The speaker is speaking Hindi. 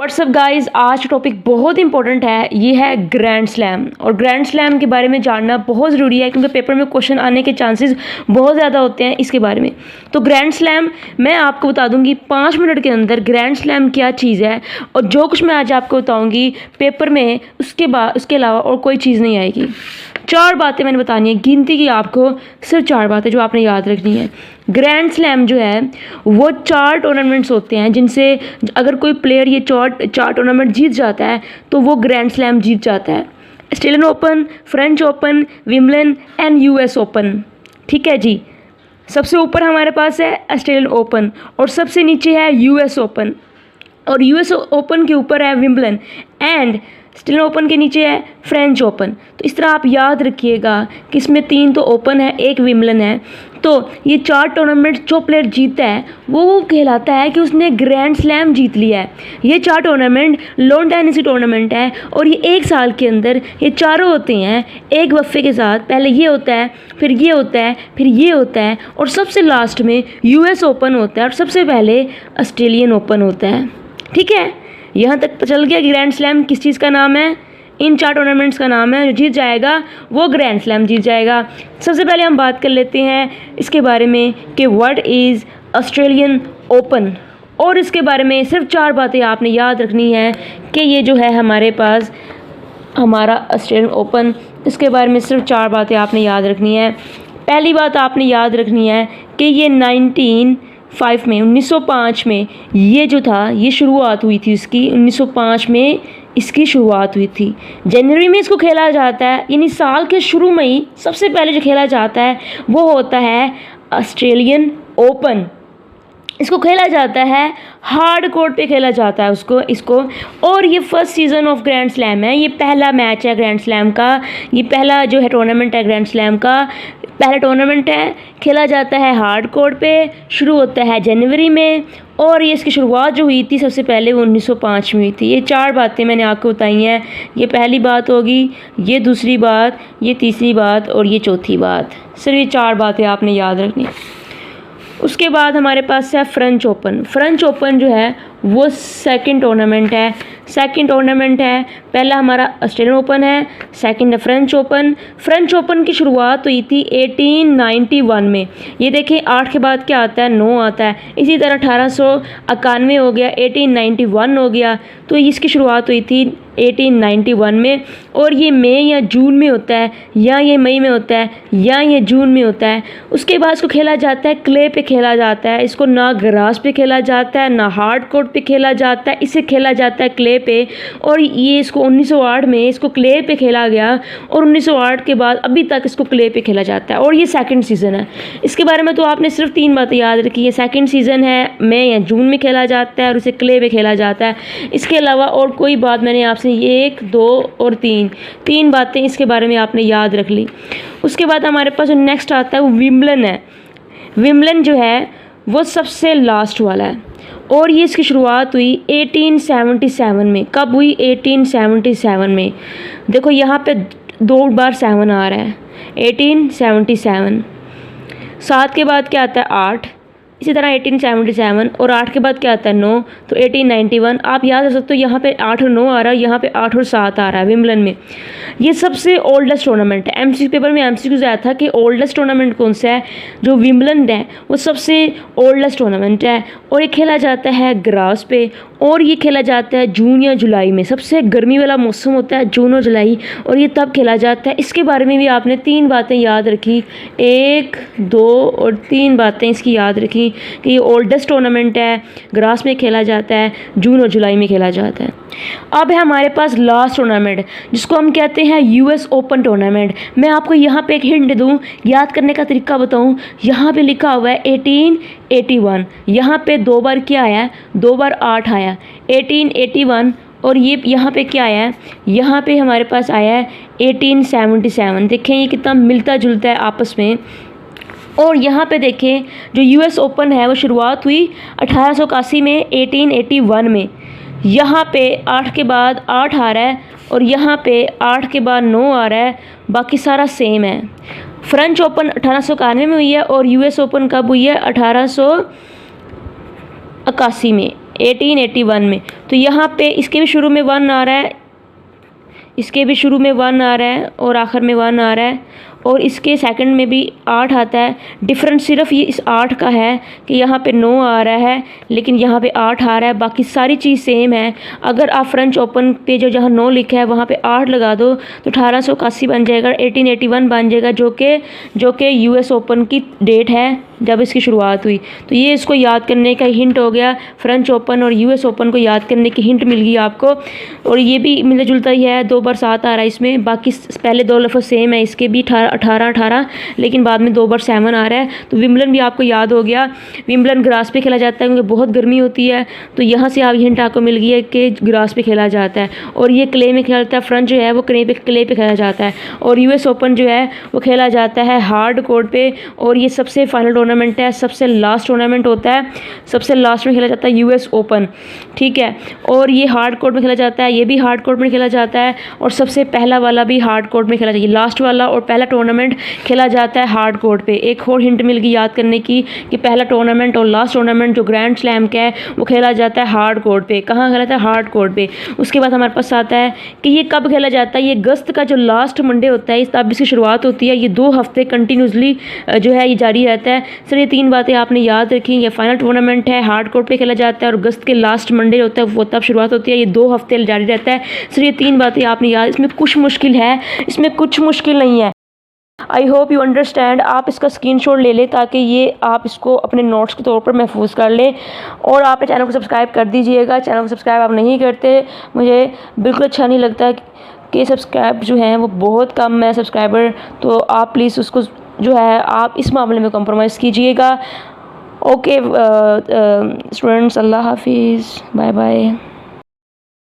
व्हाट्सअप गाइस, आज का टॉपिक बहुत इंपॉर्टेंट है। ये है ग्रैंड स्लैम। और ग्रैंड स्लैम के बारे में जानना बहुत ज़रूरी है क्योंकि पेपर में क्वेश्चन आने के चांसेस बहुत ज़्यादा होते हैं इसके बारे में। तो ग्रैंड स्लैम मैं आपको बता दूंगी 5 मिनट के अंदर ग्रैंड स्लैम क्या चीज़ है, और जो कुछ मैं आज आपको बताऊंगी पेपर में उसके अलावा और कोई चीज़ नहीं आएगी। 4 बातें मैंने बतानी है, गिनती की आपको सिर्फ 4 बातें जो आपने याद रखनी है। ग्रैंड स्लैम जो है वो 4 टूर्नामेंट्स होते हैं जिनसे अगर कोई प्लेयर ये 4 टूर्नामेंट जीत जाता है तो वो ग्रैंड स्लैम जीत जाता है। Australian open, French open, Wimbledon and US open. ठीक है जी, सबसे ऊपर हमारे पास है ऑस्ट्रेलियन ओपन और सबसे नीचे है यूएस ओपन, और यूएस ओपन के ऊपर है विंबलडन एंड ऑस्ट्रेलियन ओपन के नीचे है फ्रेंच ओपन। तो इस तरह आप याद रखिएगा कि इसमें 3 तो ओपन है, 1 विंबलडन है। तो ये 4 टूर्नामेंट जो प्लेयर जीतता है वो कहलाता है कि उसने ग्रैंड स्लैम जीत लिया है। ये 4 टूर्नामेंट लॉन टेनिस की टूर्नामेंट है और ये 1 साल के अंदर ये चारों होते हैं एक वक्फे के साथ। पहले ये होता है, फिर ये होता है, फिर ये होता है, और सबसे लास्ट में यूएस ओपन होता है और सबसे पहले ऑस्ट्रेलियन ओपन होता है। ठीक है, यहाँ तक पता चल गया कि ग्रैंड स्लैम किस चीज़ का नाम है। इन 4 टूर्नामेंट्स का नाम है। जो जीत जाएगा वो ग्रैंड स्लैम जीत जाएगा। सबसे पहले हम बात कर लेते हैं इसके बारे में कि व्हाट इज़ ऑस्ट्रेलियन ओपन, और इसके बारे में सिर्फ 4 बातें आपने याद रखनी है कि ये जो है हमारे पास हमारा ऑस्ट्रेलियन ओपन, इसके बारे में सिर्फ 4 बातें आपने याद रखनी है। पहली बात आपने याद रखनी है कि ये 1905 में ये जो था ये शुरुआत हुई थी इसकी। 1905 में इसकी शुरुआत हुई थी। जनवरी में इसको खेला जाता है, यानी साल के शुरू में ही सबसे पहले जो खेला जाता है वो होता है ऑस्ट्रेलियन ओपन। इसको खेला जाता है हार्ड कोर्ट पे खेला जाता है इसको। और ये first season off grand slam है। ये पहला मैच है ग्रैंड स्लैम का, ये पहला जो है टूर्नामेंट है ग्रैंड स्लैम का, पहला टूर्नामेंट है। खेला जाता है हार्ड कोर्ट पे, शुरू होता है जनवरी में, और ये इसकी शुरुआत जो हुई थी सबसे पहले वो 1905 में हुई थी। ये 4 बातें मैंने आपको बताई हैं। ये पहली बात होगी, ये दूसरी बात, ये तीसरी बात और ये चौथी बात। सिर्फ ये 4 बातें आपने याद रखनी। उसके बाद हमारे पास है फ्रेंच ओपन। फ्रेंच ओपन जो है वो सेकंड टूर्नामेंट है। पहला हमारा ऑस्ट्रेलियन ओपन है, सेकंड है फ्रेंच ओपन। फ्रेंच ओपन की शुरुआत हुई थी 1891 में। ये देखें 8 के बाद क्या आता है, 9 आता है। इसी तरह 1891 हो गया, 1891 हो गया। तो इसकी शुरुआत हुई थी 1891 में, और ये मई या जून में होता है, या ये मई में होता है, या ये जून में होता है। उसके बाद इसको खेला जाता है क्ले पे खेला जाता है। इसको ना ग्रास पे खेला जाता है ना हार्ड कोर्ट पे खेला जाता है, इसे खेला जाता है क्ले पे। और ये इसको 1908 में इसको क्ले पे खेला गया, और 1908 के बाद अभी तक इसको क्ले पे खेला जाता है। और ये सेकंड सीज़न है। इसके बारे में तो आपने सिर्फ 3 बातें याद रखी है। सेकंड सीज़न है, मई या जून में खेला जाता है और इसे क्ले पे खेला जाता है। इसके अलावा और कोई बात मैंने आपसे 1, 2 और 3 बातें इसके बारे में आपने याद रख ली। उसके बाद हमारे पास जो नेक्स्ट आता है वो विंबलडन है। विंबलडन जो है वो सबसे लास्ट वाला है, और ये इसकी शुरुआत हुई 1877 में। कब हुई? 1877 में। देखो यहाँ पे 2 बार 7 आ रहा है, 1877। 7 के बाद क्या आता है? 8। इसी तरह 1877 और 8 के बाद क्या आता है? 9। तो 1891 आप याद कर सकते हो। यहाँ पे 8 और 9 आ रहा है, यहाँ पे 8 और 7 आ रहा है विंबलडन में। ये सबसे ओल्डेस्ट टूर्नामेंट है। एमसीक्यू पेपर में एमसीक्यू आया था कि ओल्डेस्ट टूर्नामेंट कौन सा है। जो विंबलडन है वो सबसे ओल्डेस्ट टूर्नामेंट है, और ये खेला जाता है ग्रास पे, और ये खेला जाता है जून या जुलाई में। सबसे गर्मी वाला मौसम होता है जून और जुलाई, और ये तब खेला जाता है। इसके बारे में भी आपने 3 बातें याद रखी, 1, 2 और 3 बातें इसकी याद रखी कि ये ओल्डेस्ट टूर्नामेंट है, ग्रास में खेला जाता है, जून और जुलाई में खेला जाता है। अब है हमारे पास लास्ट टूर्नामेंट जिसको हम कहते हैं यूएस ओपन टूर्नामेंट। मैं आपको यहाँ पे एक हिंट दूँ, याद करने का तरीका बताऊँ। यहाँ पे लिखा हुआ है 1881, यहाँ पे 2 बार क्या आया है? 2 बार 8 आया, 1881। और ये यहाँ पे क्या आया है? यहाँ पे हमारे पास आया है 1877। देखें ये कितना मिलता जुलता है आपस में। और यहाँ पे देखें जो यूएस ओपन है वो शुरुआत हुई 1881 में, 1881 में। यहाँ पे 8 के बाद 8 आ रहा है, और यहाँ पे 8 के बाद 9 आ रहा है, बाकी सारा सेम है। फ्रेंच ओपन 1891 में हुई है, और यूएस ओपन कब हुई है? 1881 में। 1881 में। तो यहाँ पे इसके भी शुरू में 1 आ रहा है, इसके भी शुरू में 1 आ रहा है और आखिर में 1 आ रहा है, और इसके सेकंड में भी 8 आता है। डिफरेंस सिर्फ ये इस 8 का है कि यहाँ पे 9 आ रहा है लेकिन यहाँ पे 8 आ रहा है, बाकी सारी चीज़ सेम है। अगर आप फ्रेंच ओपन पे जो जहाँ 9 लिखा है वहाँ पे 8 लगा दो तो 1881 बन जाएगा, 1881 बन जाएगा, जो कि यूएस ओपन की डेट है जब इसकी शुरुआत हुई। तो ये इसको याद करने का हिंट हो गया, फ्रेंच ओपन और यूएस ओपन को याद करने की हिंट मिल गई आपको। और ये भी मिलता जुलता ही है, 2 बार 7 आ रहा है इसमें, बाकी पहले 2 लफ्ज़ सेम है, इसके भी 18 लेकिन बाद में 2 बार 7 आ रहा है। तो विम्बलन भी आपको याद हो गया। विम्बलन ग्रास पे खेला जाता है क्योंकि बहुत गर्मी होती है, तो यहाँ से आप हिंट आपको मिल गई है कि ग्रास पे खेला जाता है। और ये क्ले में खेला जाता है, फ्रेंच जो है वो क्ले पे खेला जाता है, और यूएस ओपन जो है वो खेला जाता है हार्ड कोर्ट पे। और ये सबसे फाइनल टूर्नामेंट है, सबसे लास्ट टूर्नामेंट होता है, सबसे लास्ट में खेला जाता है यूएस ओपन, ठीक है। और ये हार्ड कोर्ट में खेला जाता है, ये भी हार्ड कोर्ट में खेला जाता है, और सबसे पहला वाला भी हार्ड कोर्ट में खेला जाता है। लास्ट वाला और पहला टूर्नामेंट खेला जाता है हार्ड कोर्ट पे। एक और हिंट मिल गई याद करने की कि पहला टूर्नामेंट और लास्ट टूर्नामेंट जो ग्रैंड स्लैम का है वो खेला जाता है हार्ड कोर्ट पे। कहाँ खेला जाता है? हार्ड कोर्ट पे। उसके बाद हमारे पास आता है कि ये कब खेला जाता है। ये अगस्त का जो लास्ट मंडे होता है तब इसकी शुरुआत होती है। ये 2 हफ्ते कंटिन्यूसली जो है ये जारी रहता है। सर ये 3 बातें आपने याद रखी। ये फाइनल टूर्नामेंट है, हार्ड कोर्ट पे खेला जाता है, और अगस्त के लास्ट मंडे होता है वो तब शुरुआत होती है। ये 2 हफ्ते जारी रहता है। सर ये 3 बातें आपने याद, इसमें कुछ मुश्किल है, इसमें कुछ मुश्किल नहीं है। I hope you understand. आप इसका स्क्रीनशॉट ले लें ताकि ये आप इसको अपने नोट्स के तौर पर महफूज कर लें, और आपने चैनल को सब्सक्राइब कर दीजिएगा। चैनल को सब्सक्राइब आप नहीं करते, मुझे बिल्कुल अच्छा नहीं लगता कि सब्सक्राइब जो हैं वो बहुत कम है सब्सक्राइबर, तो आप प्लीज़ उसको जो है आप इस मामले में कॉम्प्रोमाइज़ कीजिएगा। ओके स्टूडेंट्स, अल्लाह हाफिज़, बाय बाय।